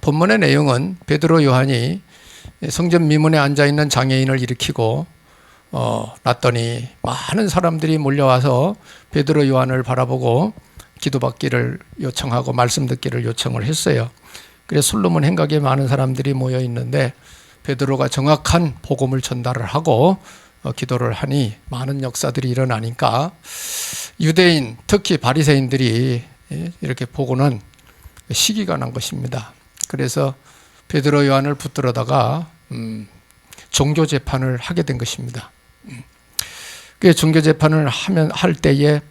본문의 내용은 베드로 요한이 성전 미문에 앉아있는 장애인을 일으키고 놨더니 많은 사람들이 몰려와서 베드로 요한을 바라보고 기도받기를 요청하고 말씀 듣기를 요청을 했어요. 그래서 솔로몬 행각에 많은 사람들이 모여 있는데 베드로가 정확한 복음을 전달을 하고 기도를 하니 많은 역사들이 일어나니까 유대인 특히 바리새인들이 이렇게 보고는 시기가 난 것입니다. 그래서 베드로 요한을 붙들어다가 종교 재판을 하게 된 것입니다. 그 종교 재판을 할 때에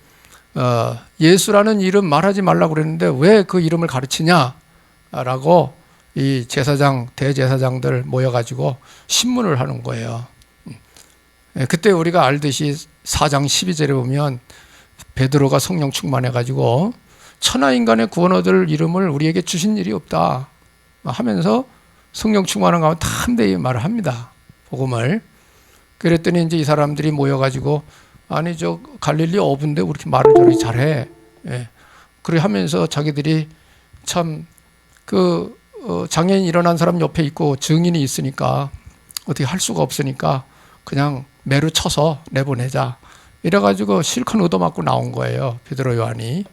예수라는 이름 말하지 말라고 그랬는데 왜 그 이름을 가르치냐라고 이 제사장 대제사장들 모여가지고 신문을 하는 거예요. 그때 우리가 알듯이 4장 12절에 보면 베드로가 성령 충만해가지고 천하인간의 구원 얻을 이름을 우리에게 주신 일이 없다 하면서 성령 충만한 가운데 담대히 말을 합니다. 복음을. 그랬더니 이제 이 사람들이 모여가지고 아니 저 갈릴리 어부인데 왜 이렇게 말을 저렇게 잘해? 그래 하면서 자기들이 참 그 장애인 일어난 사람 옆에 있고 증인이 있으니까 어떻게 할 수가 없으니까 그냥 매를 쳐서 내보내자. 이래가지고 실컷 얻어맞고 나온 거예요. 베드로 요한이.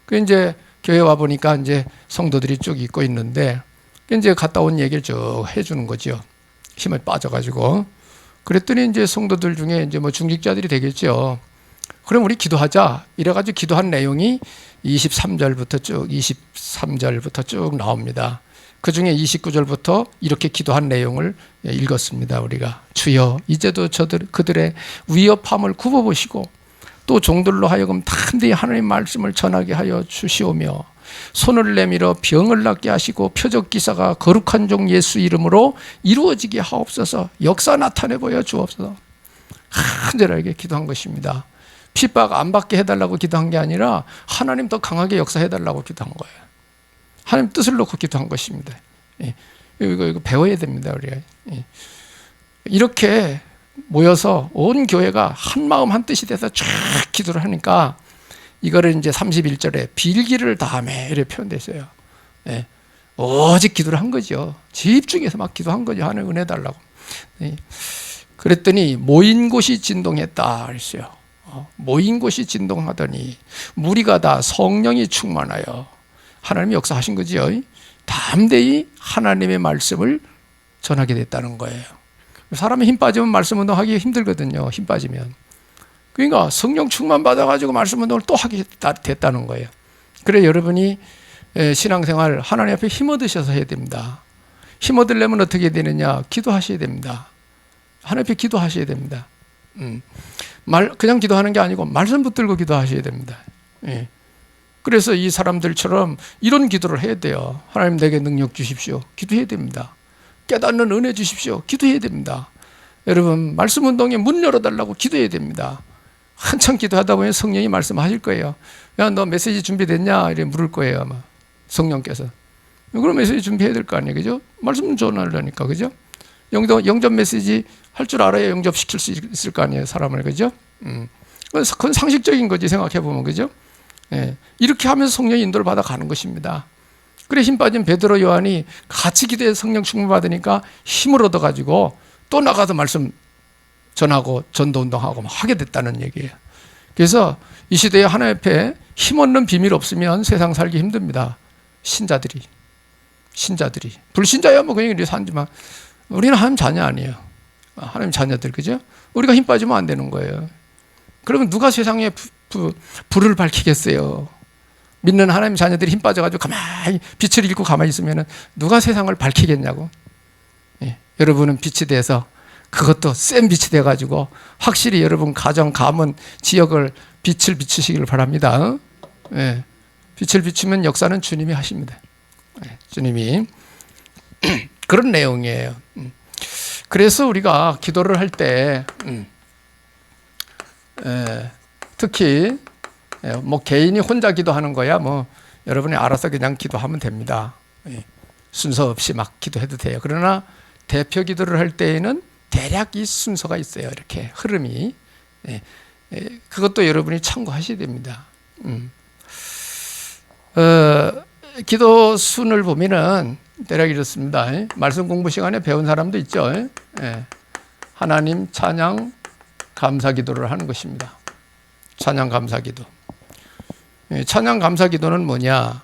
그 이제 교회 와 보니까 이제 성도들이 쭉 있고 있는데 이제 갔다 온 얘기를 쭉 해주는 거죠. 힘에 빠져가지고. 그랬더니 이제 성도들 중에 이제 뭐 중직자들이 되겠죠. 그럼 우리 기도하자. 이래가지고 기도한 내용이 23절부터 쭉 나옵니다. 그 중에 29절부터 이렇게 기도한 내용을 읽었습니다. 우리가 주여 이제도 그들의 위협함을 굽어보시고 또 종들로 하여금 담대히 하나님 말씀을 전하게 하여 주시오며 손을 내밀어 병을 낫게 하시고 표적 기사가 거룩한 종 예수 이름으로 이루어지게 하옵소서. 역사 나타내 보여 주옵소서. 간절하게 기도한 것입니다. 핍박 안 받게 해달라고 기도한 게 아니라 하나님 더 강하게 역사해달라고 기도한 거예요. 하나님 뜻을 놓고 기도한 것입니다. 이거 배워야 됩니다. 우리가 이렇게 모여서 온 교회가 한 마음 한 뜻이 돼서 쫙 기도를 하니까 이거를 이제 31절에 빌기를 다하매 이렇게 표현됐어요. 오직 기도를 한 거죠. 집중해서 막 기도한 거죠. 하나님 은혜 달라고. 그랬더니 모인 곳이 진동했다 그랬어요. 모인 곳이 진동하더니 무리가 다 성령이 충만하여 하나님이 역사하신 거죠. 담대히 하나님의 말씀을 전하게 됐다는 거예요. 사람이 힘 빠지면 말씀 운동하기 힘들거든요. 힘 빠지면. 그러니까 성령 충만 받아가지고 말씀 운동을 또 하게 됐다는 거예요. 그래 여러분이 신앙생활 하나님 앞에 힘 얻으셔서 해야 됩니다. 힘 얻으려면 어떻게 되느냐? 기도하셔야 됩니다. 하나님 앞에 기도하셔야 됩니다. 그냥 기도하는 게 아니고 말씀 붙들고 기도하셔야 됩니다. 그래서 이 사람들처럼 이런 기도를 해야 돼요. 하나님 내게 능력 주십시오. 기도해야 됩니다. 깨닫는 은혜 주십시오. 기도해야 됩니다. 여러분 말씀 운동에 문 열어달라고 기도해야 됩니다. 한참 기도하다 보면 성령이 말씀하실 거예요. 야, 너 메시지 준비됐냐? 이렇게 물을 거예요. 아마 성령께서. 그럼 메시지 준비해야 될 거 아니에요. 그죠? 말씀 전하려니까. 그죠? 영접 메시지 할 줄 알아야 영접시킬 수 있을 거 아니에요. 사람을. 그죠? 그건 상식적인 거지 생각해보면. 그죠? 이렇게 하면서 성령의 인도를 받아가는 것입니다. 그래 힘 빠진 베드로 요한이 같이 기도해서 성령 충만 받으니까 힘을 얻어가지고 또 나가서 말씀 전하고 전도운동하고 막 하게 됐다는 얘기예요. 그래서 이 시대에 하나님 앞에 힘 얻는 비밀 없으면 세상 살기 힘듭니다. 신자들이 불신자야 뭐 그냥 이렇게 산지만 우리는 하나님 자녀 아니에요. 하나님 자녀들. 그죠? 우리가 힘 빠지면 안 되는 거예요. 그러면 누가 세상에 불을 밝히겠어요? 믿는 하나님 자녀들이 힘 빠져가지고 가만히 빛을 잃고 가만히 있으면 누가 세상을 밝히겠냐고. 여러분은 빛이 돼서 그것도 센 빛이 돼가지고 확실히 여러분 가정, 가문, 지역을 빛을 비추시길 바랍니다. 빛을 비추면 역사는 주님이 하십니다. 주님이. 그런 내용이에요. 그래서 우리가 기도를 할 때 특히 뭐 개인이 혼자 기도하는 거야 뭐 여러분이 알아서 그냥 기도하면 됩니다. 순서 없이 막 기도해도 돼요. 그러나 대표 기도를 할 때에는 대략 이 순서가 있어요. 이렇게 흐름이. 그것도 여러분이 참고하셔야 됩니다. 기도 순을 보면은 대략 이렇습니다. 말씀 공부 시간에 배운 사람도 있죠. 하나님 찬양 감사 기도를 하는 것입니다. 찬양 감사 기도. 찬양 감사 기도는 뭐냐?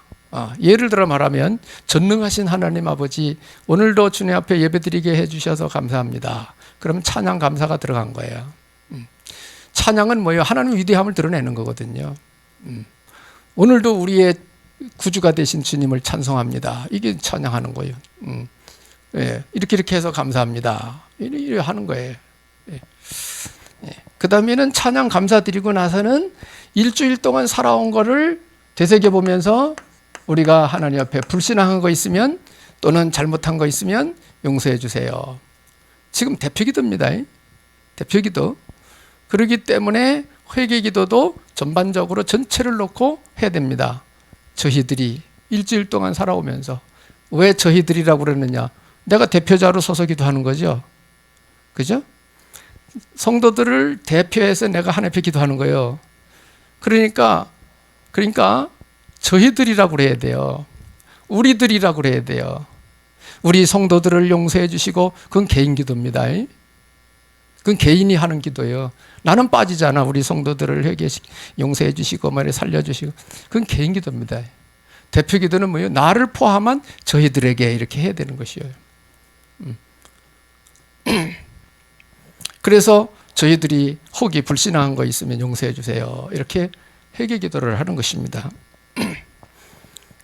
예를 들어 말하면 전능하신 하나님 아버지, 오늘도 주님 앞에 예배드리게 해주셔서 감사합니다. 그러면 찬양 감사가 들어간 거예요. 찬양은 뭐예요? 하나님의 위대함을 드러내는 거거든요. 오늘도 우리의 구주가 되신 주님을 찬송합니다. 이게 찬양하는 거예요. 이렇게 해서 감사합니다. 이렇게 하는 거예요. 그 다음에는 찬양 감사드리고 나서는 일주일 동안 살아온 거를 되새겨보면서 우리가 하나님 앞에 불신앙한 거 있으면 또는 잘못한 거 있으면 용서해 주세요. 지금 대표기도입니다. 대표기도. 그렇기 때문에 회개기도도 전반적으로 전체를 놓고 해야 됩니다. 저희들이 일주일 동안 살아오면서 왜 저희들이라고 그러느냐? 내가 대표자로 서서 기도하는 거죠. 그죠? 성도들을 대표해서 내가 하나님 앞에 기도하는 거예요. 그러니까 저희들이라고 그래야 돼요. 우리들이라고 그래야 돼요. 우리 성도들을 용서해 주시고, 그건 개인 기도입니다. 그건 개인이 하는 기도예요. 나는 빠지잖아. 우리 성도들을 용서해 주시고 말에 살려 주시고. 그건 개인 기도입니다. 대표 기도는 뭐예요? 나를 포함한 저희들에게 이렇게 해야 되는 것이에요. 그래서 저희들이 혹이 불신앙한 거 있으면 용서해 주세요. 이렇게 회개 기도를 하는 것입니다.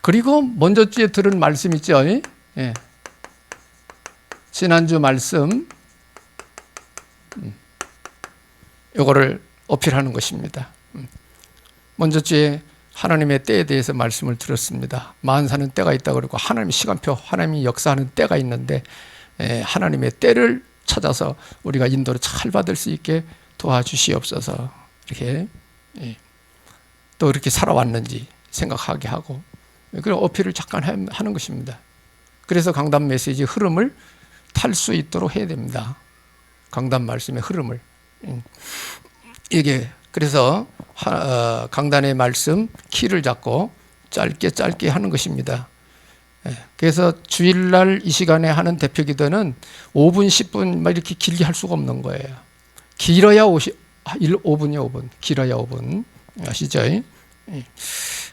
그리고 먼저 주에 들은 말씀 있죠? 지난주 말씀, 이거를 어필하는 것입니다. 먼저 주에 하나님의 때에 대해서 말씀을 들었습니다. 만사는 때가 있다고 그러고 하나님의 시간표, 하나님이 역사하는 때가 있는데 하나님의 때를 찾아서 우리가 인도를 잘 받을 수 있게 도와주시옵소서. 이렇게 또 이렇게 살아왔는지 생각하게 하고, 그런 어필을 잠깐 하는 것입니다. 그래서 강단 메시지 흐름을 탈 수 있도록 해야 됩니다. 강단 말씀의 흐름을. 이게 그래서 강단의 말씀 키를 잡고 짧게 하는 것입니다. 그래서 주일날 이 시간에 하는 대표 기도는 5분, 10분 막 이렇게 길게 할 수가 없는 거예요. 길어야 5분이요, 5분. 길어야 5분. 아시죠?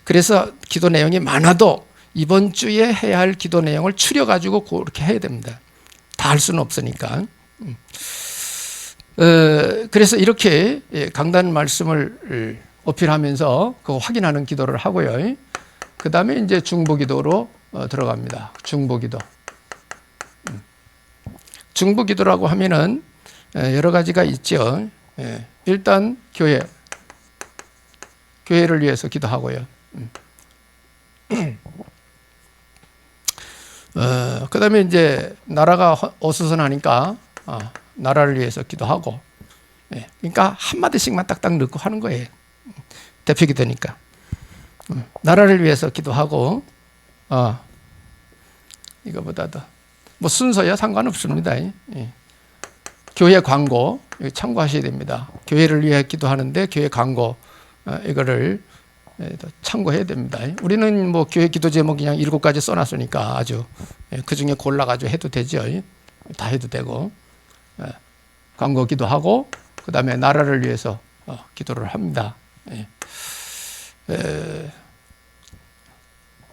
그래서 기도 내용이 많아도 이번 주에 해야 할 기도 내용을 추려가지고 그렇게 해야 됩니다. 다 할 수는 없으니까. 그래서 이렇게 강단 말씀을 어필하면서 그거 확인하는 기도를 하고요. 그 다음에 이제 중보기도로 들어갑니다. 중보기도. 중보기도라고 하면은 여러 가지가 있죠. 일단 교회를 위해서 기도하고요. 그 다음에 이제 나라가 어수선하니까 나라를 위해서 기도하고, 그러니까 한마디씩만 딱딱 넣고 하는 거예요. 대표 기도니까. 나라를 위해서 기도하고, 이거보다도 뭐 순서야 상관없습니다. 교회 광고 참고하셔야 됩니다. 교회를 위해 기도하는데 교회 광고 이거를 참고해야 됩니다. 우리는 뭐 교회 기도 제목 그냥 7가지 써놨으니까 아주 그 중에 골라가지고 해도 되죠. 다 해도 되고, 광고 기도하고 그 다음에 나라를 위해서 기도를 합니다.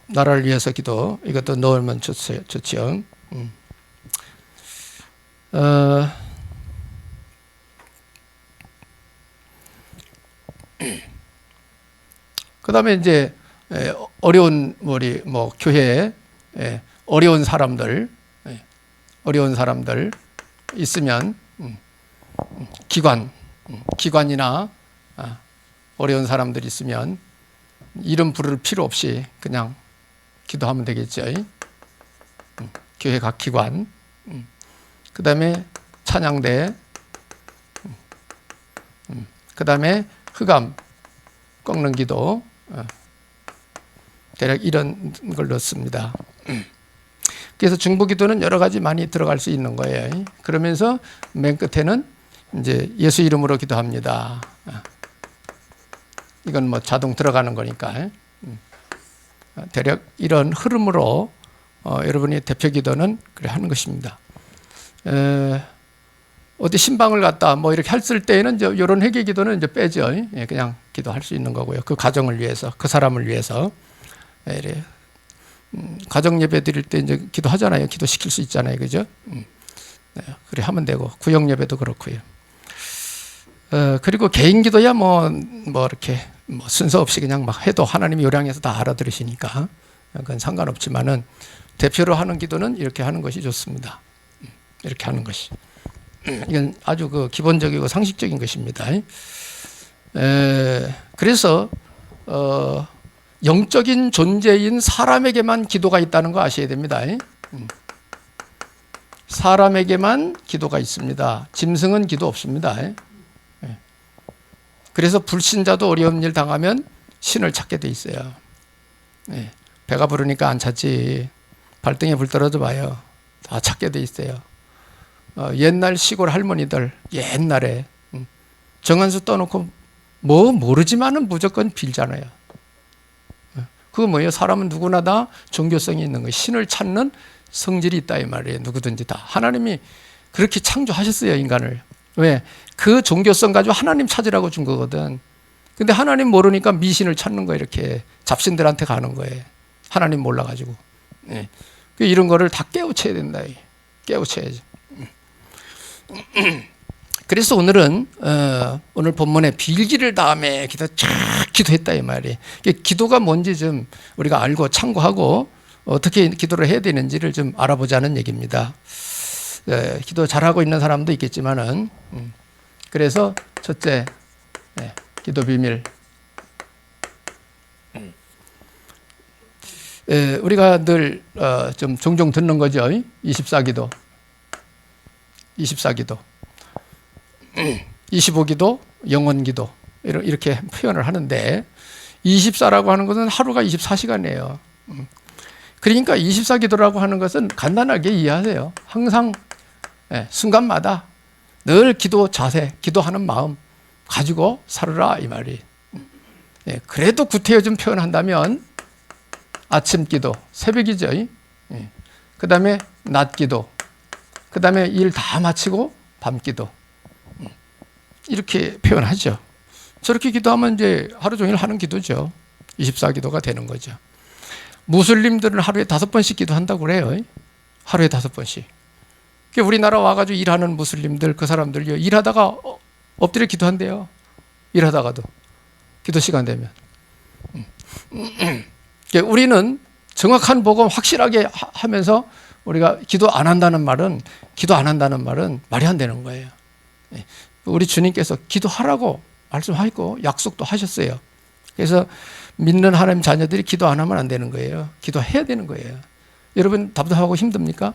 나라를 위해서 기도, 이것도 넣으면 좋죠. 그 다음에 이제 어려운 우리 교회에 어려운 사람들 있으면 기관이나 어려운 사람들 있으면 이름 부를 필요 없이 그냥 기도하면 되겠죠. 교회 각 기관, 그 다음에 찬양대, 그 다음에 흑암 꺾는 기도, 대략 이런 걸 넣습니다. 그래서 중보기도는 여러 가지 많이 들어갈 수 있는 거예요. 그러면서 맨 끝에는 이제 예수 이름으로 기도합니다. 이건 뭐 자동 들어가는 거니까. 대략 이런 흐름으로 여러분이 대표 기도는 그래 하는 것입니다. 어디 신방을 갔다 뭐 이렇게 했을 때에는 이제 이런 회개 기도는 이제 빼죠. 예, 그냥 기도할 수 있는 거고요. 그 가정을 위해서, 그 사람을 위해서. 예, 이래. 가정 예배 드릴 때 이제 기도하잖아요. 기도시킬 수 있잖아요. 그죠? 네, 그래 하면 되고, 구역 예배도 그렇고요. 그리고 개인 기도야 뭐 이렇게 뭐 순서 없이 그냥 막 해도 하나님이 요량해서 다 알아들으시니까 그건 상관없지만은 대표로 하는 기도는 이렇게 하는 것이 좋습니다. 이렇게 하는 것이. 이건 아주 그 기본적이고 상식적인 것입니다. 그래서 영적인 존재인 사람에게만 기도가 있다는 거 아셔야 됩니다. 사람에게만 기도가 있습니다. 짐승은 기도 없습니다. 그래서 불신자도 어려운 일 당하면 신을 찾게 돼 있어요. 배가 부르니까 안 찾지. 발등에 불 떨어져 봐요. 다 찾게 돼 있어요. 옛날 시골 할머니들 옛날에 정한수 떠놓고 뭐 모르지만은 무조건 빌잖아요. 그거 뭐예요? 사람은 누구나 다 종교성이 있는 거예요. 신을 찾는 성질이 있다 이 말이에요. 누구든지 다. 하나님이 그렇게 창조하셨어요, 인간을. 왜? 그 종교성 가지고 하나님 찾으라고 준 거거든. 근데 하나님 모르니까 미신을 찾는 거예요. 이렇게 잡신들한테 가는 거예요. 하나님 몰라가지고. 이런 거를 다 깨우쳐야 된다. 깨우쳐야지. 그래서 오늘은 오늘 본문에 빌기를 다음에 기도했다 이 말이에요. 기도가 뭔지 좀 우리가 알고 참고하고 어떻게 기도를 해야 되는지를 좀 알아보자는 얘기입니다. 기도 잘하고 있는 사람도 있겠지만은 그래서 첫째 기도 비밀. 우리가 늘 좀 종종 듣는 거죠. 24기도, 24기도, 25기도, 영원기도 이렇게 표현을 하는데 24라고 하는 것은 하루가 24시간이에요. 그러니까 24기도라고 하는 것은 간단하게 이해하세요. 항상 순간마다 늘 기도 자세, 기도하는 마음 가지고 살아라 이 말이. 그래도 구태여 좀 표현한다면 아침 기도, 새벽이죠. 그 다음에 낮 기도, 그 다음에 일 다 마치고 밤 기도. 이렇게 표현하죠. 저렇게 기도하면 이제 하루 종일 하는 기도죠. 24기도가 되는 거죠. 무슬림들은 하루에 5번씩 기도한다고 그래요. 하루에 5번씩. 우리나라 와가지고 일하는 무슬림들, 그 사람들요, 일하다가 엎드려 기도한대요. 일하다가도. 기도 시간 되면. 우리는 정확한 복음 확실하게 하면서 우리가 기도 안 한다는 말은 말이 안 되는 거예요. 우리 주님께서 기도하라고 말씀하시고 약속도 하셨어요. 그래서 믿는 하나님 자녀들이 기도 안 하면 안 되는 거예요. 기도해야 되는 거예요. 여러분 답답하고 힘듭니까?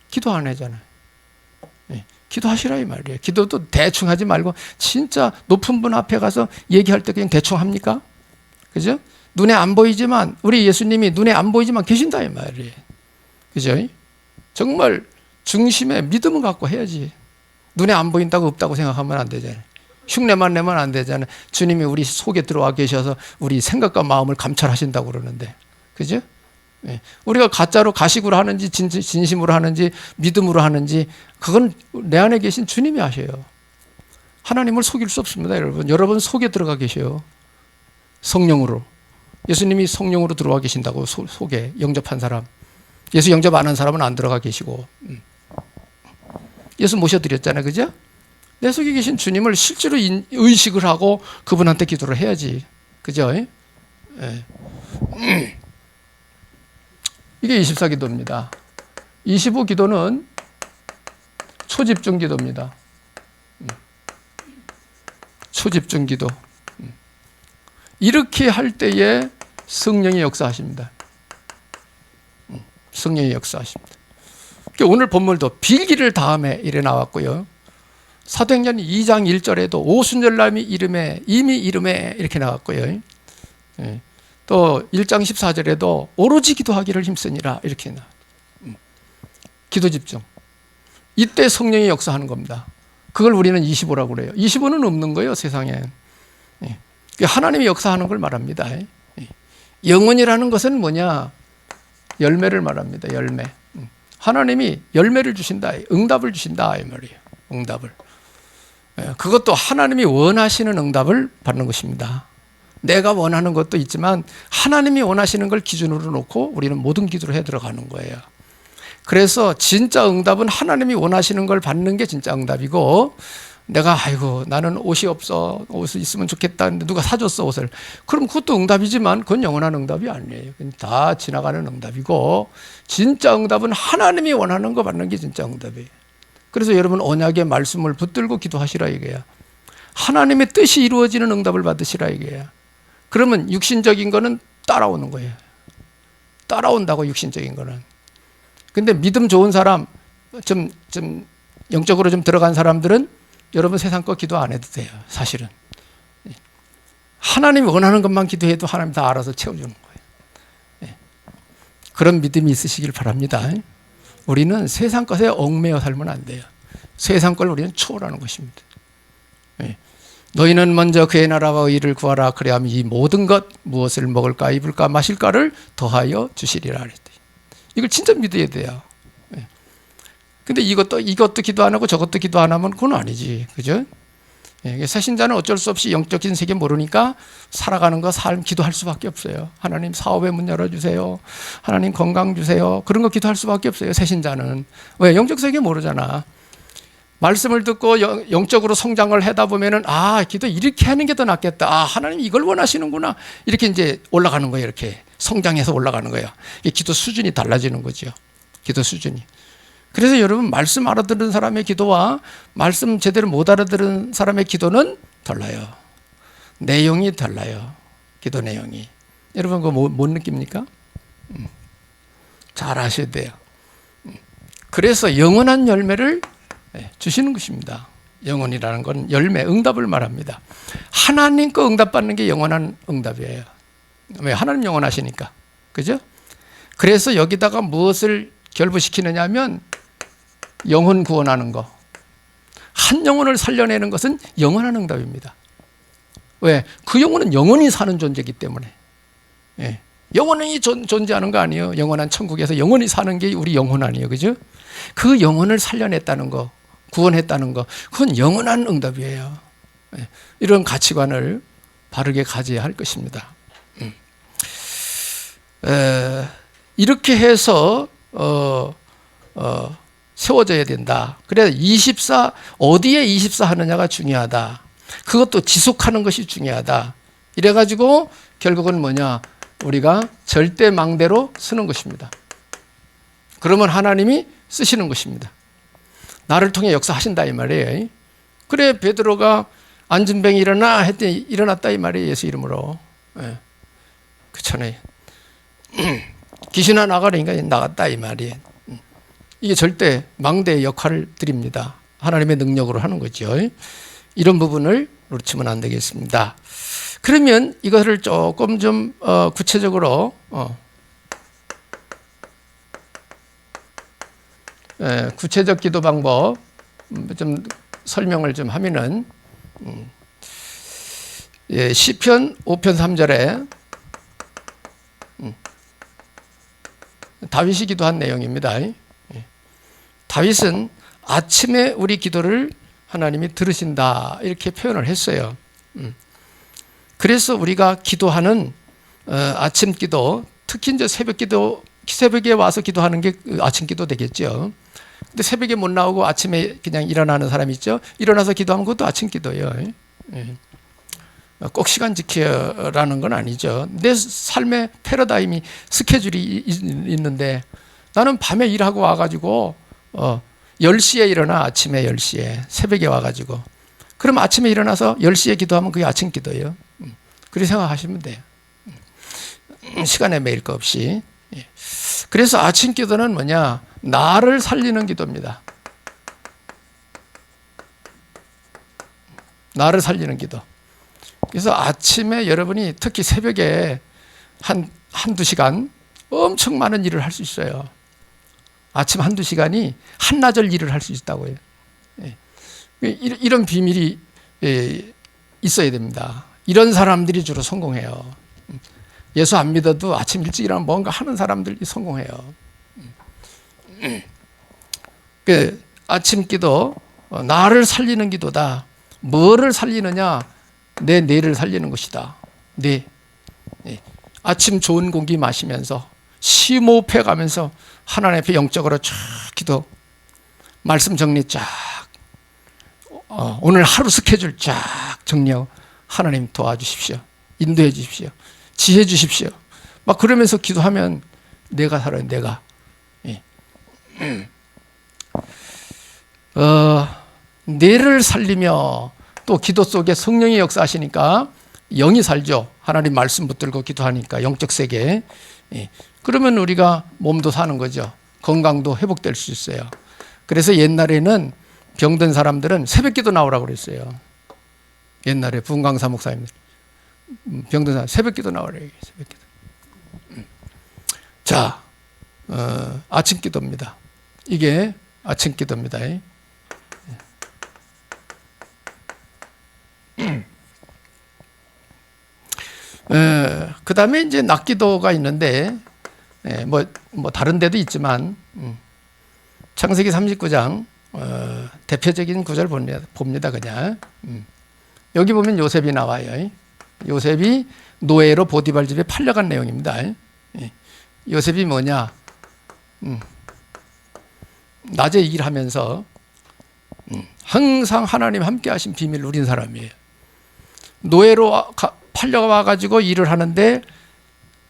기도 안 하잖아요. 기도하시라 이 말이에요. 기도도 대충 하지 말고 진짜 높은 분 앞에 가서 얘기할 때 그냥 대충 합니까? 그죠? 눈에 안 보이지만 우리 예수님이 눈에 안 보이지만 계신다 이 말이에요. 그죠? 정말 중심에 믿음을 갖고 해야지. 눈에 안 보인다고 없다고 생각하면 안 되잖아요. 흉내만 내면 안 되잖아요. 주님이 우리 속에 들어와 계셔서 우리 생각과 마음을 감찰하신다고 그러는데. 그죠? 우리가 가짜로 가식으로 하는지 진심으로 하는지 믿음으로 하는지 그건 내 안에 계신 주님이 아셔요. 하나님을 속일 수 없습니다. 여러분 속에 들어가 계셔요. 성령으로. 예수님이 성령으로 들어와 계신다고 속에 영접한 사람. 예수 영접 안 한 사람은 안 들어가 계시고. 예수 모셔드렸잖아요. 그죠? 내 속에 계신 주님을 실제로 의식을 하고 그분한테 기도를 해야지. 그죠? 이게 24기도입니다. 25기도는 초집중 기도입니다. 초집중 기도. 이렇게 할 때에 성령이 역사하십니다. 성령이 역사하십니다. 오늘 본문도 빌기를 다음에 이래 나왔고요. 사도행전 2장 1절에도 오순절날이 이미 이름에 이렇게 나왔고요. 또 1장 14절에도 오로지 기도하기를 힘쓰니라 이렇게 나와요. 기도 집중. 이때 성령이 역사하는 겁니다. 그걸 우리는 25라고 그래요. 25는 없는 거예요, 세상에. 하나님이 역사하는 걸 말합니다. 영혼이라는 것은 뭐냐? 열매를 말합니다. 열매. 하나님이 열매를 주신다. 응답을 주신다 이 말이에요. 응답을. 그것도 하나님이 원하시는 응답을 받는 것입니다. 내가 원하는 것도 있지만 하나님이 원하시는 걸 기준으로 놓고 우리는 모든 기도를 해 들어가는 거예요. 그래서 진짜 응답은 하나님이 원하시는 걸 받는 게 진짜 응답이고, 내가 아이고 나는 옷이 없어, 옷이 있으면 좋겠다 근데 누가 사줬어 옷을, 그럼 그것도 응답이지만 그건 영원한 응답이 아니에요. 그건 다 지나가는 응답이고, 진짜 응답은 하나님이 원하는 거 받는 게 진짜 응답이에요. 그래서 여러분 언약의 말씀을 붙들고 기도하시라 이거야. 하나님의 뜻이 이루어지는 응답을 받으시라 이거야. 그러면 육신적인 거는 따라오는 거예요. 따라온다고, 육신적인 거는. 근데 믿음 좋은 사람, 좀 영적으로 좀 들어간 사람들은 여러분 세상 거 기도 안 해도 돼요. 사실은 하나님이 원하는 것만 기도해도 하나님 다 알아서 채워주는 거예요. 그런 믿음이 있으시길 바랍니다. 우리는 세상 것에 얽매여 살면 안 돼요. 세상 걸 우리는 초월하는 것입니다. 너희는 먼저 그의 나라와 의를 구하라. 그래야면 이 모든 것, 무엇을 먹을까 입을까 마실까를 더하여 주시리라 그랬대. 이걸 진짜 믿어야 돼요. 근데 이것도 기도 안 하고 저것도 기도 안 하면 그건 아니지. 그죠? 새신자는 어쩔 수 없이 영적인 세계 모르니까 살아가는 거 삶 기도할 수밖에 없어요. 하나님 사업의 문 열어주세요. 하나님 건강 주세요. 그런 거 기도할 수밖에 없어요. 새신자는. 왜? 영적 세계 모르잖아. 말씀을 듣고 영적으로 성장을 하다 보면은 기도 이렇게 하는 게 더 낫겠다. 하나님 이걸 원하시는구나. 이렇게 이제 올라가는 거예요. 이렇게 성장해서 올라가는 거예요. 기도 수준이 달라지는 거죠. 기도 수준이. 그래서 여러분 말씀 알아들은 사람의 기도와 말씀 제대로 못 알아들은 사람의 기도는 달라요. 내용이 달라요. 기도 내용이. 여러분 그거 못 느낍니까? 잘 아셔야 돼요. 그래서 영원한 열매를 주시는 것입니다. 영혼이라는 건 열매, 응답을 말합니다. 하나님 거 응답받는 게 영원한 응답이에요. 왜? 하나님 영원하시니까. 그죠? 그래서 여기다가 무엇을 결부시키느냐 하면 영혼 구원하는 거. 한 영혼을 살려내는 것은 영원한 응답입니다. 왜? 그 영혼은 영원히 사는 존재이기 때문에. 영원히 존재하는 거 아니에요. 영원한 천국에서 영원히 사는 게 우리 영혼 아니에요. 그죠? 그 영혼을 살려냈다는 거, 구원했다는 거, 그건 영원한 응답이에요. 이런 가치관을 바르게 가져야 할 것입니다. 이렇게 해서 세워져야 된다. 그래서 24, 어디에 24 하느냐가 중요하다. 그것도 지속하는 것이 중요하다. 이래가지고 결국은 뭐냐? 우리가 절대망대로 쓰는 것입니다. 그러면 하나님이 쓰시는 것입니다. 나를 통해 역사하신다 이 말이에요. 그래 베드로가 안진뱅이 일어나 했더니 일어났다 이 말이에요. 예수 이름으로. 그렇잖아요. 귀신아 나가라니까 나갔다 이 말이에요. 이게 절대 망대의 역할을 드립니다. 하나님의 능력으로 하는 거죠. 이런 부분을 놓치면 안 되겠습니다. 그러면 이것을 조금 좀 구체적으로 구체적 기도 방법 좀 설명을 좀 하면은 시편 5편 3절에 다윗이 기도한 내용입니다. 다윗은 아침에 우리 기도를 하나님이 들으신다 이렇게 표현을 했어요. 그래서 우리가 기도하는 아침 기도, 특히 이제 새벽에 와서 기도하는 게 아침 기도 되겠죠. 근데 새벽에 못 나오고 아침에 그냥 일어나는 사람 있죠. 일어나서 기도하면 그것도 아침 기도예요. 꼭 시간 지켜라는 건 아니죠. 내 삶의 패러다임이 스케줄이 있는데 나는 밤에 일하고 와가지고 10시에 일어나. 아침에 10시에 새벽에 와가지고 그럼 아침에 일어나서 10시에 기도하면 그게 아침 기도예요. 그렇게 생각하시면 돼요. 시간에 매일 거 없이. 그래서 아침 기도는 뭐냐? 나를 살리는 기도입니다. 나를 살리는 기도. 그래서 아침에 여러분이 특히 새벽에 한두 시간 엄청 많은 일을 할 수 있어요. 아침 한두 시간이 한나절 일을 할 수 있다고요. 이런 비밀이 있어야 됩니다. 이런 사람들이 주로 성공해요. 예수 안 믿어도 아침 일찍 일어나면 뭔가 하는 사람들이 성공해요. 그 아침 기도, 나를 살리는 기도다. 뭐를 살리느냐? 내 뇌를 살리는 것이다. 뇌. 아침 좋은 공기 마시면서 심호흡해 가면서 하나님 앞에 영적으로 쫙 기도, 말씀 정리 쫙, 오늘 하루 스케줄 쫙 정리하고 하나님 도와주십시오. 인도해 주십시오. 지혜 주십시오. 막 그러면서 기도하면 내가 살아요. 내가. 뇌를 살리며 또 기도 속에 성령의 역사하시니까 영이 살죠. 하나님 말씀 붙들고 기도하니까 영적 세계. 그러면 우리가 몸도 사는 거죠. 건강도 회복될 수 있어요. 그래서 옛날에는 병든 사람들은 새벽기도 나오라고 그랬어요. 옛날에 분광사 목사님 병든 사람 새벽기도 나오라고 얘기해요. 새벽기도. 자, 아침기도입니다. 이게 아침기도입니다. 그 다음에 이제 낮기도가 있는데, 뭐 다른 데도 있지만, 창세기 39장, 대표적인 구절 봅니다, 그냥. 여기 보면 요셉이 나와요. 요셉이 노예로 보디발 집에 팔려간 내용입니다. 요셉이 뭐냐? 낮에 일하면서 항상 하나님 함께 하신 비밀을 누린 사람이에요. 노예로 팔려와가지고 일을 하는데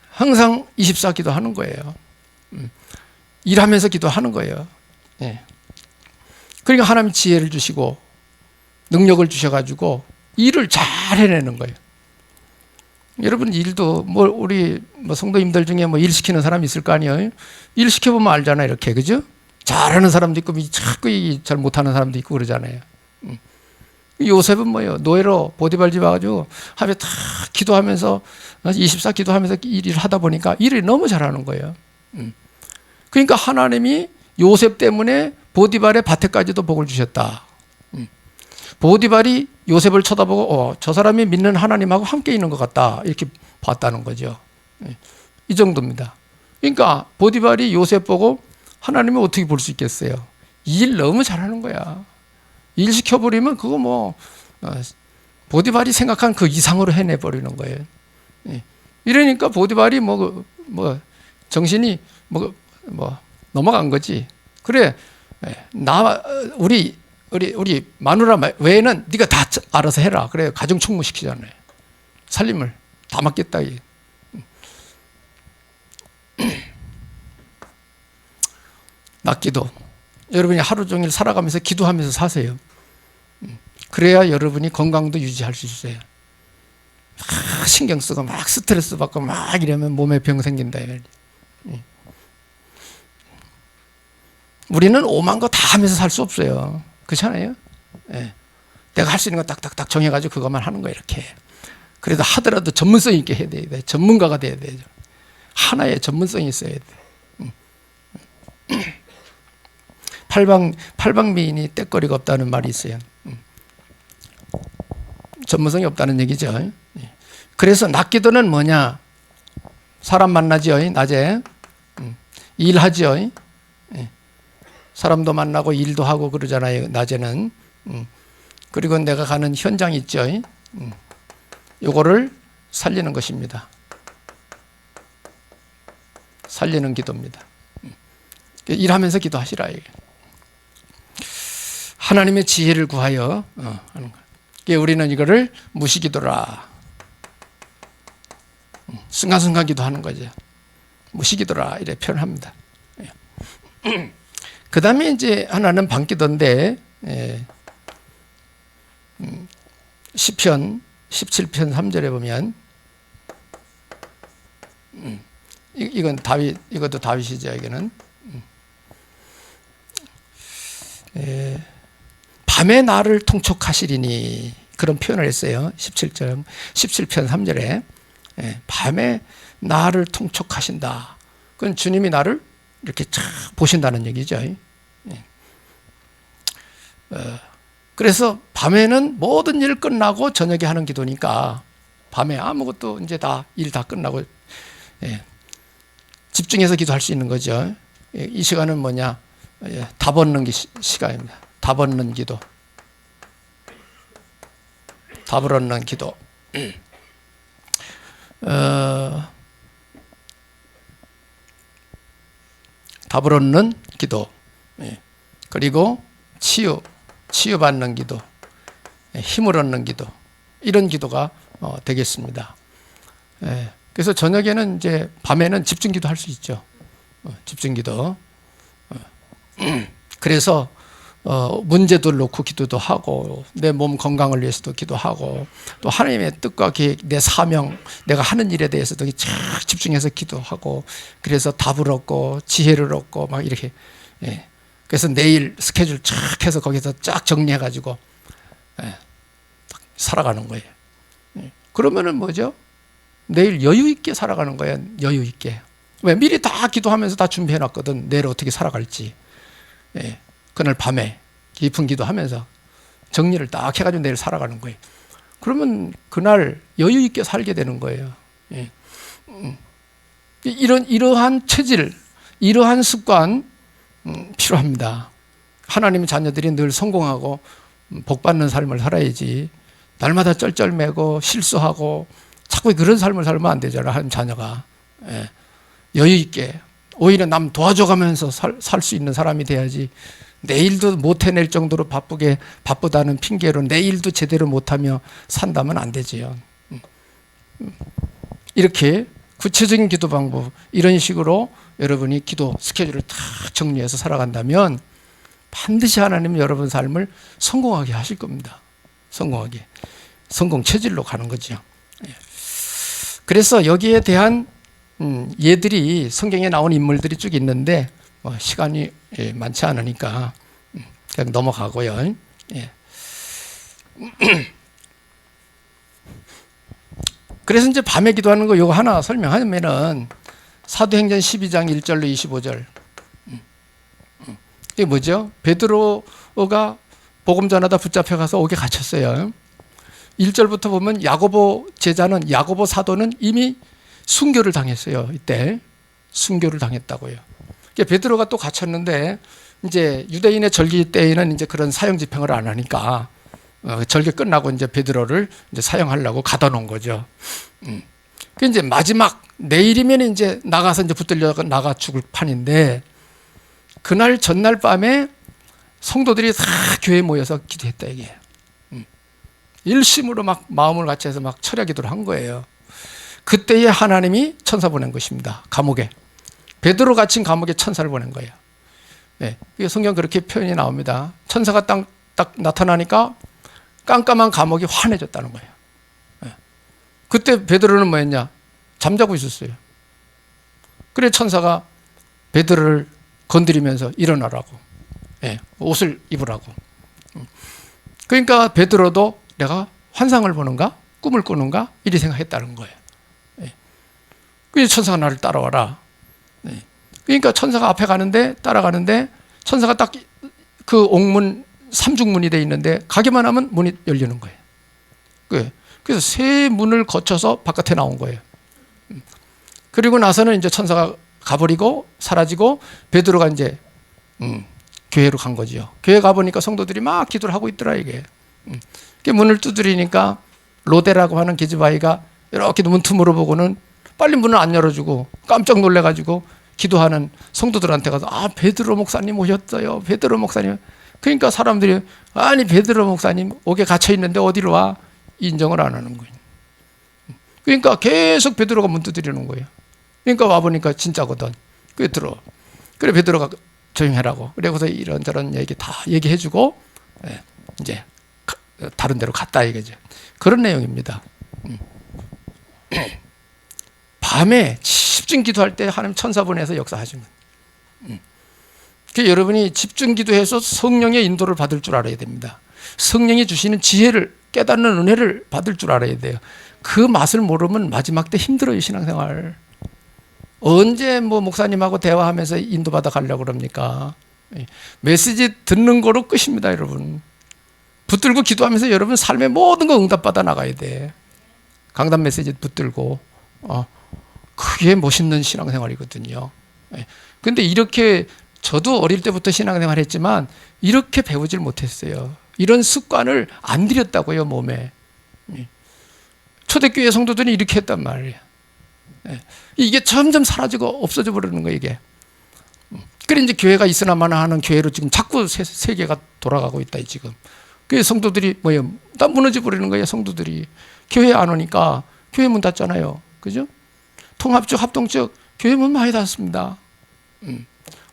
항상 24기도 하는 거예요. 일하면서 기도하는 거예요. 그러니까 하나님 지혜를 주시고 능력을 주셔가지고 일을 잘 해내는 거예요. 여러분 일도 우리 성도님들 중에 일 시키는 사람이 있을 거 아니에요? 일 시켜보면 알잖아요. 이렇게 그죠? 잘하는 사람도 있고 자꾸 잘 못하는 사람도 있고 그러잖아요. 요셉은 뭐예요? 노예로 보디발 집 와가지고 하루에 다 기도하면서 24 기도하면서 일을 하다 보니까 일을 너무 잘하는 거예요. 그러니까 하나님이 요셉 때문에 보디발의 밭에까지도 복을 주셨다. 보디발이 요셉을 쳐다보고 저 사람이 믿는 하나님하고 함께 있는 것 같다 이렇게 봤다는 거죠. 이 정도입니다. 그러니까 보디발이 요셉 보고 하나님이 어떻게 볼 수 있겠어요? 일 너무 잘하는 거야. 일 시켜버리면 그거 보디발이 생각한 그 이상으로 해내버리는 거예요. 이러니까 보디발이 정신이 넘어간 거지. 그래, 우리 마누라 외에는 네가 다 알아서 해라. 그래, 가정 충무시키잖아요. 살림을 다 맡겠다. 낮기도. 여러분이 하루 종일 살아가면서 기도하면서 사세요. 그래야 여러분이 건강도 유지할 수 있어요. 신경 쓰고 막 스트레스 받고 막 이러면 몸에 병 생긴다. 우리는 오만 거 다 하면서 살 수 없어요. 그렇잖아요? 내가 할 수 있는 거 딱딱딱 정해가지고 그것만 하는 거예요. 이렇게. 그래도 하더라도 전문성 있게 해야 돼요. 전문가가 돼야 돼요. 하나의 전문성이 있어야 돼요. 팔방미인이 떼거리가 없다는 말이 있어요. 전문성이 없다는 얘기죠. 그래서 낮기도는 뭐냐? 사람 만나죠. 낮에 일하죠. 사람도 만나고 일도 하고 그러잖아요. 낮에는. 그리고 내가 가는 현장 있죠. 요거를 살리는 것입니다. 살리는 기도입니다. 일하면서 기도하시라. 하나님의 지혜를 구하여 하는 거예요. 우리는 이거를 무시기도라. 순간순간 기도하는 거죠. 무시기도라 이렇게 표현합니다. 그 다음에 이제 하나는 반기도인데 시편 17편 3절에 보면 이건 다윗, 이것도 다윗이죠. 여기는 밤에 나를 통촉하시리니 그런 표현을 했어요. 17편 3절에 밤에 나를 통촉하신다. 그건 주님이 나를 이렇게 쫙 보신다는 얘기죠. 그래서 밤에는 모든 일 끝나고 저녁에 하는 기도니까 밤에 아무것도 이제 일 다 끝나고 집중해서 기도할 수 있는 거죠. 이 시간은 뭐냐? 답 얻는 시간입니다. 답 얻는 기도. 답을 얻는 기도. 답을 얻는 기도. 그리고 치유받는 기도. 힘을 얻는 기도. 이런 기도가 되겠습니다. 그래서 저녁에는 이제 밤에는 집중기도 할 수 있죠. 집중기도. 그래서 문제도 놓고 기도도 하고 내 몸 건강을 위해서도 기도하고 또 하나님의 뜻과 계획, 내 사명, 내가 하는 일에 대해서도 쫙 집중해서 기도하고 그래서 답을 얻고 지혜를 얻고 막 이렇게. 그래서 내일 스케줄 쫙 해서 거기서 쫙 정리해가지고 살아가는 거예요. 그러면은 뭐죠? 내일 여유 있게 살아가는 거예요. 여유 있게. 왜? 미리 다 기도하면서 다 준비해 놨거든. 내일 어떻게 살아갈지. 그날 밤에 깊은 기도하면서 정리를 딱 해가지고 내일 살아가는 거예요. 그러면 그날 여유 있게 살게 되는 거예요. 이러한 체질, 이러한 습관 필요합니다. 하나님의 자녀들이 늘 성공하고 복받는 삶을 살아야지. 날마다 쩔쩔매고 실수하고 자꾸 그런 삶을 살면 안 되잖아. 한 자녀가. 여유 있게 오히려 남 도와줘가면서 살 수 있는 사람이 돼야지. 내일도 못 해낼 정도로 바쁘다는 핑계로 내일도 제대로 못하며 산다면 안 되지요. 이렇게 구체적인 기도 방법, 이런 식으로 여러분이 기도 스케줄을 다 정리해서 살아간다면 반드시 하나님은 여러분 삶을 성공하게 하실 겁니다. 성공하게. 성공 체질로 가는 거죠. 그래서 여기에 대한 얘들이 성경에 나온 인물들이 쭉 있는데 시간이 많지 않으니까 그냥 넘어가고요. 그래서 이제 밤에 기도하는 거 이거 하나 설명하면은 사도행전 12장 1절로 25절. 이게 뭐죠? 베드로가 복음 전하다 붙잡혀 가서 옥에 갇혔어요. 1절부터 보면 야고보 제자는, 야고보 사도는 이미 순교를 당했어요. 이때 순교를 당했다고요. 베드로가 또 갇혔는데 이제 유대인의 절기 때에는 이제 그런 사형 집행을 안 하니까 절기 끝나고 이제 베드로를 이제 사형하려고 가둬놓은 거죠. 그 이제 마지막 내일이면 이제 나가서 이제 붙들려 나가 죽을 판인데 그날 전날 밤에 성도들이 다 교회에 모여서 기도했다 이게. 일심으로 막 마음을 같이 해서 막 철야 기도를 한 거예요. 그때에 하나님이 천사 보낸 것입니다. 감옥에. 베드로 갇힌 감옥에 천사를 보낸 거예요. 성경 그렇게 표현이 나옵니다. 천사가 딱 나타나니까 깜깜한 감옥이 환해졌다는 거예요. 그때 베드로는 뭐였냐? 잠자고 있었어요. 그래 천사가 베드로를 건드리면서 일어나라고, 옷을 입으라고. 그러니까 베드로도 내가 환상을 보는가? 꿈을 꾸는가? 이리 생각했다는 거예요. 그래서 천사가 나를 따라와라. 그러니까 천사가 앞에 가는데 따라가는데 천사가 딱 그 옥문 삼중문이 돼 있는데 가기만 하면 문이 열리는 거예요. 그래서 세 문을 거쳐서 바깥에 나온 거예요. 그리고 나서는 이제 천사가 가버리고 사라지고 베드로가 이제 교회로 간 거죠. 교회 가보니까 성도들이 막 기도를 하고 있더라 이게. 문을 두드리니까 로데라고 하는 계집아이가 이렇게 문틈으로 보고는 빨리 문을 안 열어주고 깜짝 놀래가지고 기도하는 성도들한테 가서 베드로 목사님 오셨어요. 베드로 목사님. 그러니까 사람들이 아니 베드로 목사님 옥에 갇혀 있는데 어디로 와? 인정을 안 하는 거예요. 그러니까 계속 베드로가 문 두드리는 거예요. 그러니까 와보니까 진짜거든. 그래 들어. 그래 베드로가 조용해라고. 그래서 이런저런 얘기 다 얘기해주고 이제 다른 데로 갔다 이거죠. 그런 내용입니다. 밤에 집중 기도할 때 하나님 천사 보내서 역사하시는 거예요. 그러니까 여러분이 집중 기도해서 성령의 인도를 받을 줄 알아야 됩니다. 성령이 주시는 지혜를 깨닫는 은혜를 받을 줄 알아야 돼요. 그 맛을 모르면 마지막 때 힘들어요. 신앙생활. 언제 목사님하고 대화하면서 인도받아 가려고 그럽니까? 메시지 듣는 거로 끝입니다. 여러분. 붙들고 기도하면서 여러분 삶의 모든 거 응답받아 나가야 돼. 강단 메시지 붙들고 그게 멋있는 신앙생활이거든요. 근데 이렇게 저도 어릴 때부터 신앙생활 했지만 이렇게 배우질 못했어요. 이런 습관을 안 들였다고요, 몸에. 초대교회 성도들이 이렇게 했단 말이에요. 이게 점점 사라지고 없어져 버리는 거예요, 이게. 그래 이제 교회가 있으나마나 하는 교회로 지금 자꾸 세계가 돌아가고 있다, 지금. 그 성도들이 뭐예요? 다 무너져 버리는 거예요, 성도들이. 교회 안 오니까 교회 문 닫잖아요. 그죠? 통합적, 합동적 교회 문 많이 닫습니다.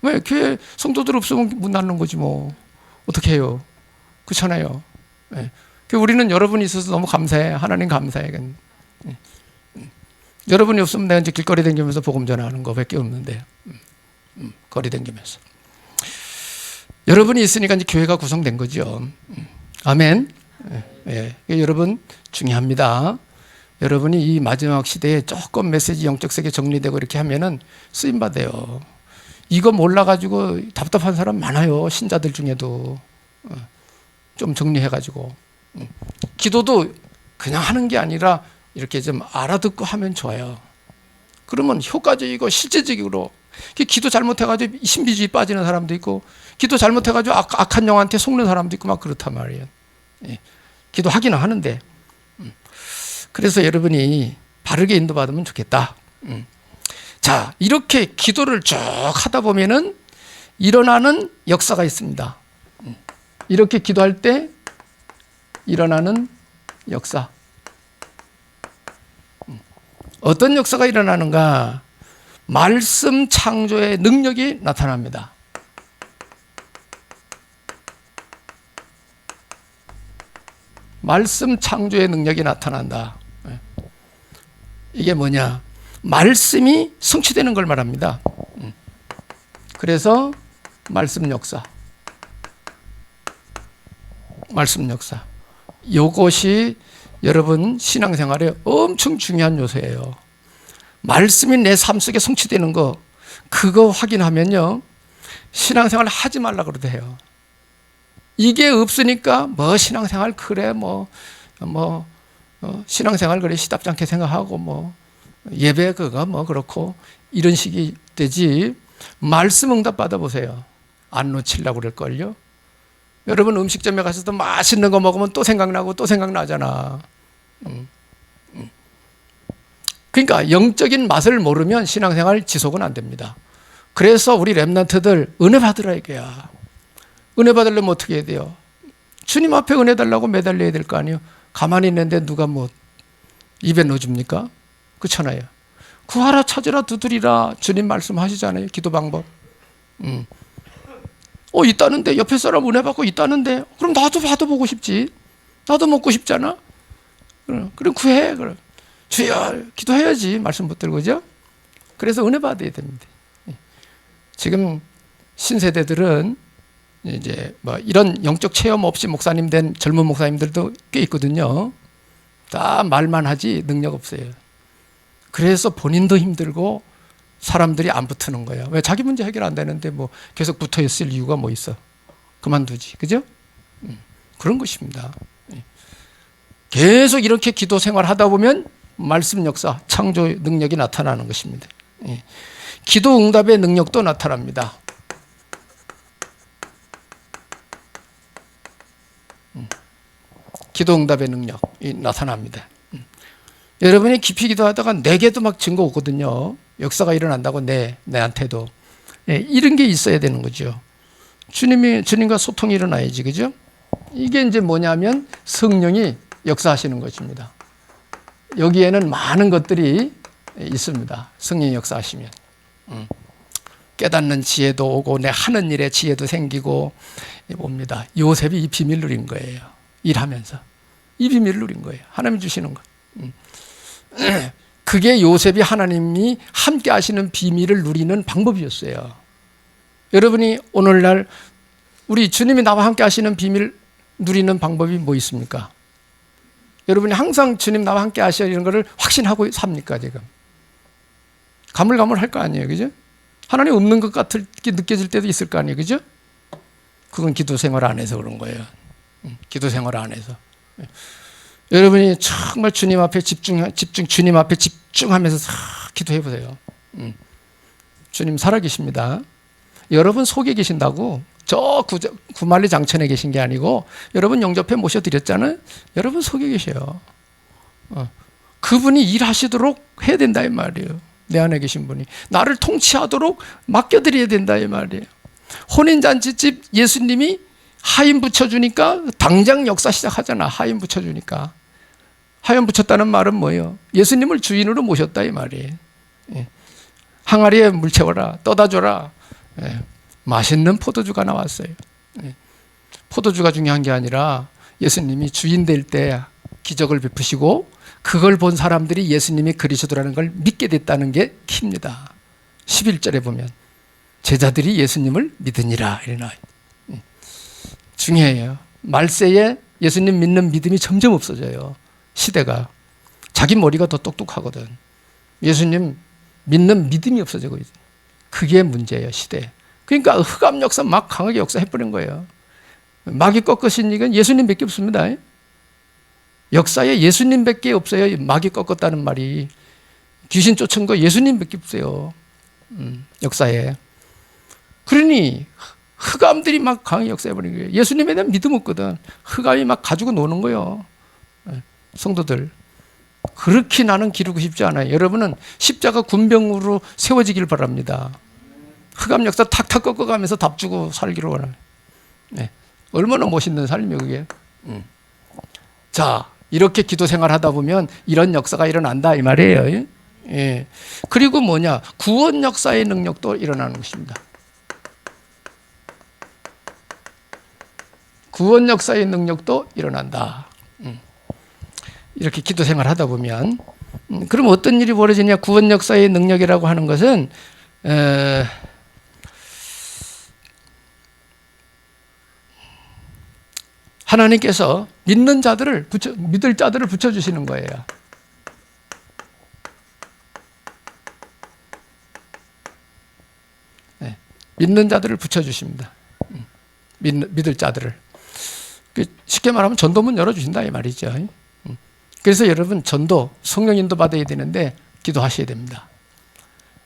왜? 교회 성도들 없으면 문 닫는 거지 뭐. 어떻게 해요? 그렇잖아요. 우리는 여러분이 있어서 너무 감사해. 하나님 감사해. 여러분이 없으면 내가 이제 길거리 다니면서 복음 전하는 거밖에 없는데. 거리 다니면서. 여러분이 있으니까 이제 교회가 구성된 거죠. 아멘. 여러분 중요합니다. 여러분이 이 마지막 시대에 조금 메시지 영적 세계 정리되고 이렇게 하면은 쓰임 받아요. 이거 몰라가지고 답답한 사람 많아요. 신자들 중에도. 좀 정리해가지고. 기도도 그냥 하는 게 아니라 이렇게 좀 알아듣고 하면 좋아요. 그러면 효과적이고 실제적으로. 기도 잘못해가지고 신비주의 빠지는 사람도 있고, 기도 잘못해가지고 악한 영한테 속는 사람도 있고 막 그렇단 말이에요. 기도하기는 하는데. 그래서 여러분이 바르게 인도받으면 좋겠다. 자, 이렇게 기도를 쭉 하다 보면은 일어나는 역사가 있습니다. 이렇게 기도할 때 일어나는 역사. 어떤 역사가 일어나는가? 말씀 창조의 능력이 나타납니다. 말씀 창조의 능력이 나타난다. 이게 뭐냐? 말씀이 성취되는 걸 말합니다. 그래서 말씀 역사. 말씀 역사. 이것이 여러분 신앙생활에 엄청 중요한 요소예요. 말씀이 내 삶 속에 성취되는 거, 그거 확인하면요, 신앙생활 하지 말라 그러도 해요. 이게 없으니까 뭐 신앙생활 그래 신앙생활 그래 시답지 않게 생각하고 예배 그거 그렇고 이런 식이 되지. 말씀 응답 받아보세요. 안 놓치려고 그럴걸요. 여러분 음식점에 가서도 맛있는 거 먹으면 또 생각나고 또 생각나잖아. 그러니까 영적인 맛을 모르면 신앙생활 지속은 안 됩니다. 그래서 우리 렘넌트들 은혜 받으라 이거야. 은혜 받으려면 어떻게 해야 돼요? 주님 앞에 은혜 달라고 매달려야 될 거 아니에요. 가만히 있는데 누가 입에 넣어줍니까? 그렇잖아요. 구하라 찾으라 두드리라 주님 말씀하시잖아요. 기도 방법. 있다는데 옆에 사람 은혜 받고 있다는데 그럼 나도 받아보고 싶지. 나도 먹고 싶잖아. 그럼 구해. 그럼 주여 기도해야지. 말씀 붙들고 그죠? 그래서 은혜 받아야 됩니다. 지금 신세대들은 이제 이런 영적 체험 없이 목사님 된 젊은 목사님들도 꽤 있거든요. 다 말만 하지 능력 없어요. 그래서 본인도 힘들고 사람들이 안 붙는 거예요. 왜? 자기 문제 해결 안 되는데 계속 붙어 있을 이유가 뭐 있어? 그만두지. 그죠? 그런 것입니다. 계속 이렇게 기도 생활 하다 보면 말씀 역사, 창조 능력이 나타나는 것입니다. 기도 응답의 능력도 나타납니다. 기도 응답의 능력이 나타납니다. 여러분이 깊이 기도하다가 내게도 막 증거 오거든요. 역사가 일어난다고 내한테도. 이런 게 있어야 되는 거죠. 주님과 소통이 일어나야지, 그죠? 이게 이제 뭐냐면 성령이 역사하시는 것입니다. 여기에는 많은 것들이 있습니다. 성령이 역사하시면. 깨닫는 지혜도 오고 내 하는 일에 지혜도 생기고 옵니다. 요셉이 이 비밀 누린 거예요. 일하면서. 이 비밀을 누린 거예요. 하나님이 주시는 거. 그게 요셉이 하나님이 함께 하시는 비밀을 누리는 방법이었어요. 여러분이 오늘날 우리 주님이 나와 함께 하시는 비밀 누리는 방법이 뭐 있습니까? 여러분이 항상 주님 나와 함께 하셔야 이런 거를 확신하고 삽니까 지금? 가물가물할 거 아니에요, 그죠? 하나님 없는 것 같게 느껴질 때도 있을 거 아니에요, 그죠? 그건 기도 생활 안에서 그런 거예요. 기도 생활 안에서. 여러분이 정말 주님 앞에 주님 앞에 집중하면서 싹 기도해 보세요. 주님 살아계십니다. 여러분 속에 계신다고. 저 구만리 장천에 계신 게 아니고 여러분 영접해 모셔드렸잖아요. 여러분 속에 계셔요. 그분이 일하시도록 해야 된다 이 말이에요. 내 안에 계신 분이 나를 통치하도록 맡겨드려야 된다 이 말이에요. 혼인잔치집 예수님이 하인 붙여주니까 당장 역사 시작하잖아. 하인 붙여주니까. 하인 붙였다는 말은 뭐예요? 예수님을 주인으로 모셨다 이 말이에요. 항아리에 물 채워라, 떠다 줘라. 맛있는 포도주가 나왔어요. 포도주가 중요한 게 아니라 예수님이 주인 될 때 기적을 베푸시고 그걸 본 사람들이 예수님이 그리스도라는 걸 믿게 됐다는 게 키입니다. 11절에 보면 제자들이 예수님을 믿으니라 이러나. 중요해요. 말세에 예수님 믿는 믿음이 점점 없어져요. 시대가. 자기 머리가 더 똑똑하거든. 예수님 믿는 믿음이 없어지고 있어요. 그게 문제예요, 시대. 그러니까 흑암 역사 막 강하게 역사해버린 거예요. 마귀 꺾으신 이건 예수님밖에 없습니다. 역사에 예수님밖에 없어요. 마귀 꺾었다는 말이. 귀신 쫓은 거 예수님밖에 없어요. 역사에. 그러니 흑암들이 막 강하게 역사해버린 거예요. 예수님에 대한 믿음 없거든. 흑암이 막 가지고 노는 거예요. 성도들. 그렇게 나는 기르고 싶지 않아요. 여러분은 십자가 군병으로 세워지길 바랍니다. 흑암 역사 탁탁 꺾어가면서 답 주고 살기를 원해요. 얼마나 멋있는 삶이에요, 그게. 자, 이렇게 기도 생활 하다 보면 이런 역사가 일어난다 이 말이에요. 그리고 뭐냐? 구원 역사의 능력도 일어나는 것입니다. 구원 역사의 능력도 일어난다. 이렇게 기도 생활 하다 보면 그럼 어떤 일이 벌어지냐? 구원 역사의 능력이라고 하는 것은 하나님께서 믿는 자들을 믿을 자들을 붙여주시는 거예요. 믿는 자들을 붙여주십니다. 믿을 자들을. 쉽게 말하면 전도문 열어주신다 이 말이죠. 그래서 여러분 전도, 성령 인도 받아야 되는데 기도하셔야 됩니다.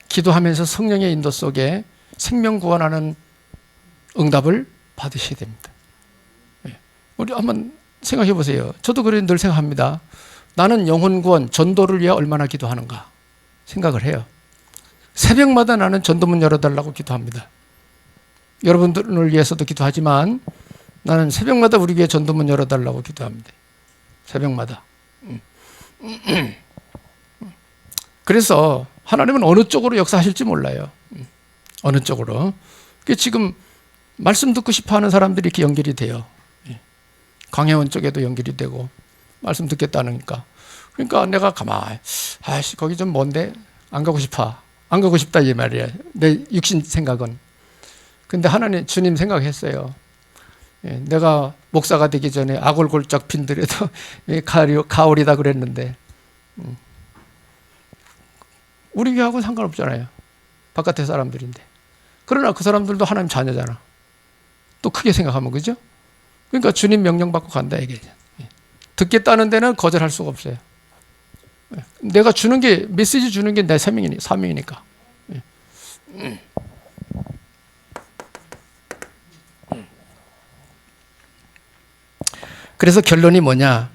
기도하면서 성령의 인도 속에 생명 구원하는 응답을 받으셔야 됩니다. 우리 한번 생각해 보세요. 저도 그래 늘 생각합니다. 나는 영혼 구원, 전도를 위해 얼마나 기도하는가 생각을 해요. 새벽마다 나는 전도문 열어달라고 기도합니다. 여러분들을 위해서도 기도하지만 나는 새벽마다 우리 교회 전도문 열어달라고 기도합니다. 새벽마다. 그래서 하나님은 어느 쪽으로 역사하실지 몰라요. 어느 쪽으로. 지금 말씀 듣고 싶어하는 사람들이 이렇게 연결이 돼요. 강혜원 쪽에도 연결이 되고 말씀 듣겠다니까. 그러니까 내가 가만히 아이씨 거기 좀 먼데 안 가고 싶어. 안 가고 싶다 이 말이야. 내 육신 생각은. 근데 하나님 주님 생각했어요. 내가 목사가 되기 전에 아골골짝 핀들에도 가을이다 그랬는데 우리 교회하고는 상관없잖아요. 바깥의 사람들인데. 그러나 그 사람들도 하나님 자녀잖아. 또 크게 생각하면 그죠? 그러니까 주님 명령 받고 간다 이게죠. 듣겠다는 데는 거절할 수가 없어요. 내가 주는 게 메시지 주는 게 내 사명이니까. 그래서 결론이 뭐냐?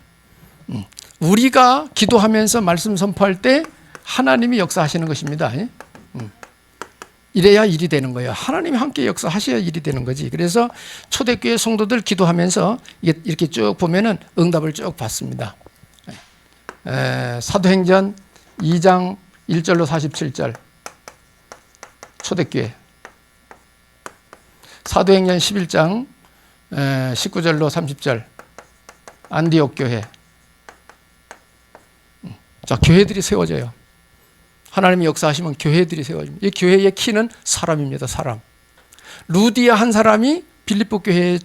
우리가 기도하면서 말씀 선포할 때 하나님이 역사하시는 것입니다. 이래야 일이 되는 거예요. 하나님이 함께 역사하셔야 일이 되는 거지. 그래서 초대교회 성도들 기도하면서 이렇게 쭉 보면은 응답을 쭉 받습니다. 사도행전 2장 1절로 47절 초대교회, 사도행전 11장 19절로 30절 안디옥 교회. 자, 교회들이 세워져요. 하나님이 역사하시면 교회들이 세워집니다. 이 교회의 키는 사람입니다. 사람. 루디아 한 사람이 빌립보 교회의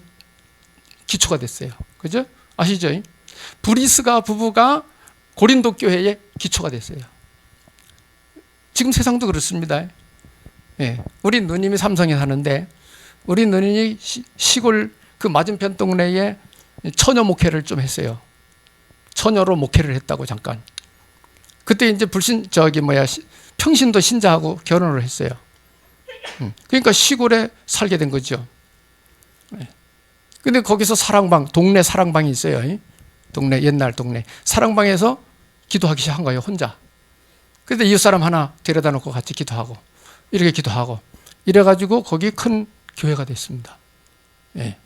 기초가 됐어요. 그죠? 아시죠? 브리스가 부부가 고린도 교회의 기초가 됐어요. 지금 세상도 그렇습니다. 우리 누님이 삼성에 사는데 우리 누님이 시골 그 맞은편 동네에 처녀 목회를 좀 했어요. 처녀로 목회를 했다고 잠깐. 그때 이제 평신도 신자하고 결혼을 했어요. 그러니까 시골에 살게 된 거죠. 근데 거기서 사랑방, 동네 사랑방이 있어요. 동네, 옛날 동네. 사랑방에서 기도하기 시작한 거예요, 혼자. 근데 이웃 사람 하나 데려다 놓고 같이 기도하고, 이렇게 기도하고, 이래가지고 거기 큰 교회가 됐습니다. 예.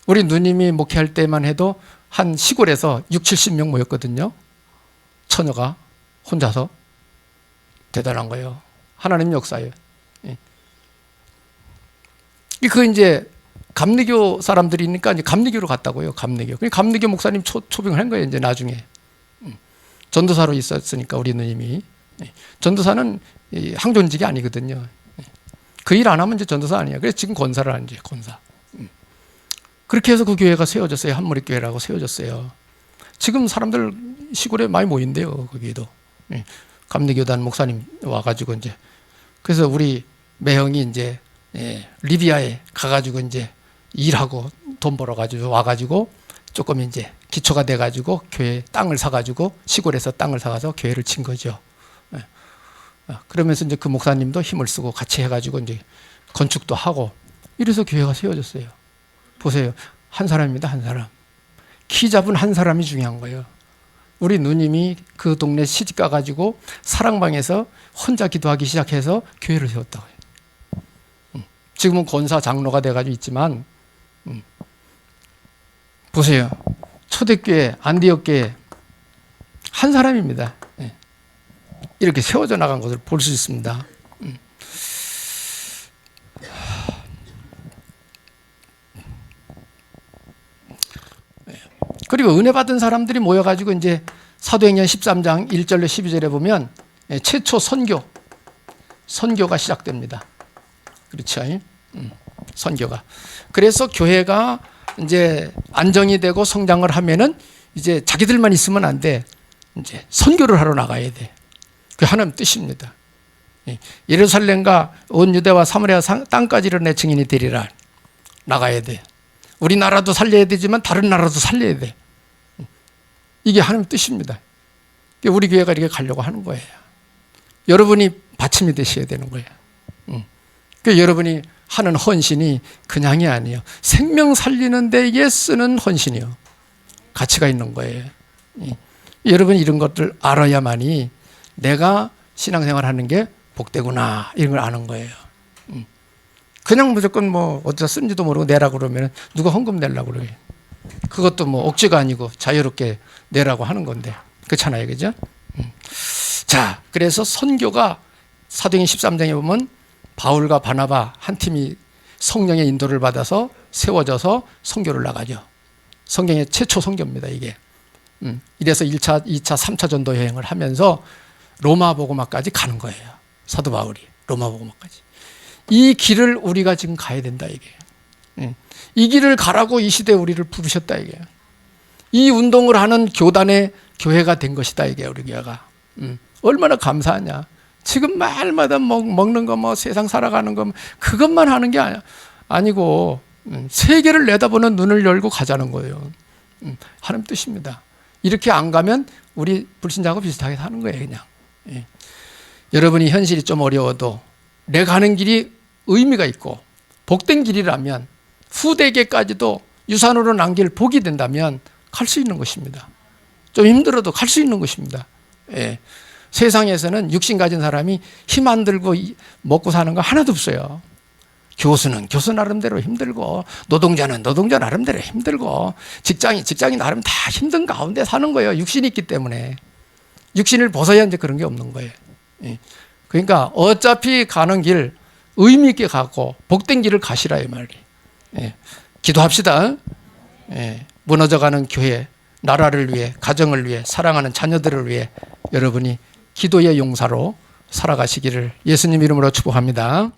우리 누님이 목회할 때만 해도 한 시골에서 60-70명 모였거든요. 처녀가 혼자서. 대단한 거예요. 하나님 역사예요. 예. 그 이제 감리교 사람들이니까 이제 감리교로 갔다고요. 감리교. 감리교 목사님 초빙을 한 거예요. 이제 나중에 전도사로 있었으니까 우리 누님이. 전도사는 항존직이 아니거든요. 그 일 안 하면 이제 전도사 아니야. 그래서 지금 권사를 하는 거예요. 권사. 그렇게 해서 그 교회가 세워졌어요. 한무리교회라고 세워졌어요. 지금 사람들 시골에 많이 모인대요. 거기도. 감리교단 목사님 와가지고 이제. 그래서 우리 매형이 이제 리비아에 가가지고 이제 일하고 돈 벌어가지고 와가지고 조금 이제 기초가 돼가지고 교회 땅을 사가지고 시골에서 땅을 사가서 교회를 친 거죠. 그러면서 이제 그 목사님도 힘을 쓰고 같이 해가지고 이제 건축도 하고 이래서 교회가 세워졌어요. 보세요. 한 사람입니다. 한 사람. 키 잡은 한 사람이 중요한 거예요. 우리 누님이 그 동네 시집 가가지고 사랑방에서 혼자 기도하기 시작해서 교회를 세웠다고 해요. 지금은 권사 장로가 돼가지고 있지만 보세요. 초대교회 안디옥교회 한 사람입니다. 이렇게 세워져 나간 것을 볼 수 있습니다. 그리고 은혜 받은 사람들이 모여가지고 이제 사도행전 13장 1절로 12절에 보면 최초 선교가 시작됩니다. 그렇죠? 선교가. 그래서 교회가 이제 안정이 되고 성장을 하면은 이제 자기들만 있으면 안 돼. 이제 선교를 하러 나가야 돼. 그게 하나님 뜻입니다. 예루살렘과 온 유대와 사마리아 땅까지를 내 증인이 되리라. 나가야 돼. 우리나라도 살려야 되지만 다른 나라도 살려야 돼. 이게 하나님 뜻입니다. 우리 교회가 이렇게 가려고 하는 거예요. 여러분이 받침이 되셔야 되는 거예요. 그러니까 여러분이 하는 헌신이 그냥이 아니에요. 생명 살리는 데에 쓰는 헌신이요. 가치가 있는 거예요. 여러분이 이런 것들 알아야만이 내가 신앙생활 하는 게 복되구나 이런 걸 아는 거예요. 그냥 무조건 뭐 어디다 쓴지도 모르고 내라고 그러면 누가 헌금 내려고 그러게. 그것도 뭐 억지가 아니고 자유롭게 내라고 하는 건데. 그렇잖아요. 그죠? 자, 그래서 선교가 사도행전 13장에 보면 바울과 바나바 한 팀이 성령의 인도를 받아서 세워져서 선교를 나가죠. 성경의 최초 선교입니다, 이게. 이래서 1차, 2차, 3차 전도 여행을 하면서 로마 복음화까지 가는 거예요. 사도 바울이 로마 복음화까지. 이 길을 우리가 지금 가야 된다, 이게. 이 길을 가라고 이 시대에 우리를 부르셨다, 이게. 이 운동을 하는 교단의 교회가 된 것이다, 이게 우리 교회가. 얼마나 감사하냐. 지금 말마다 먹는 거, 뭐 세상 살아가는 거, 그것만 하는 게 아니고 세계를 내다보는 눈을 열고 가자는 거예요. 하나님 뜻입니다. 이렇게 안 가면 우리 불신자하고 비슷하게 사는 거예요, 그냥. 예. 여러분이 현실이 좀 어려워도 내 가는 길이 의미가 있고 복된 길이라면 후대에게까지도 유산으로 남길 복이 된다면 갈 수 있는 것입니다. 좀 힘들어도 갈 수 있는 것입니다. 예. 세상에서는 육신 가진 사람이 힘 안 들고 먹고 사는 거 하나도 없어요. 교수는 교수 나름대로 힘들고 노동자는 노동자 나름대로 힘들고 직장이 나름 다 힘든 가운데 사는 거예요. 육신이 있기 때문에. 육신을 벗어야 이제 그런 게 없는 거예요. 그러니까 어차피 가는 길 의미 있게 가고 복된 길을 가시라 이 말이에요. 기도합시다. 무너져가는 교회, 나라를 위해, 가정을 위해, 사랑하는 자녀들을 위해 여러분이 기도의 용사로 살아가시기를 예수님 이름으로 축복합니다.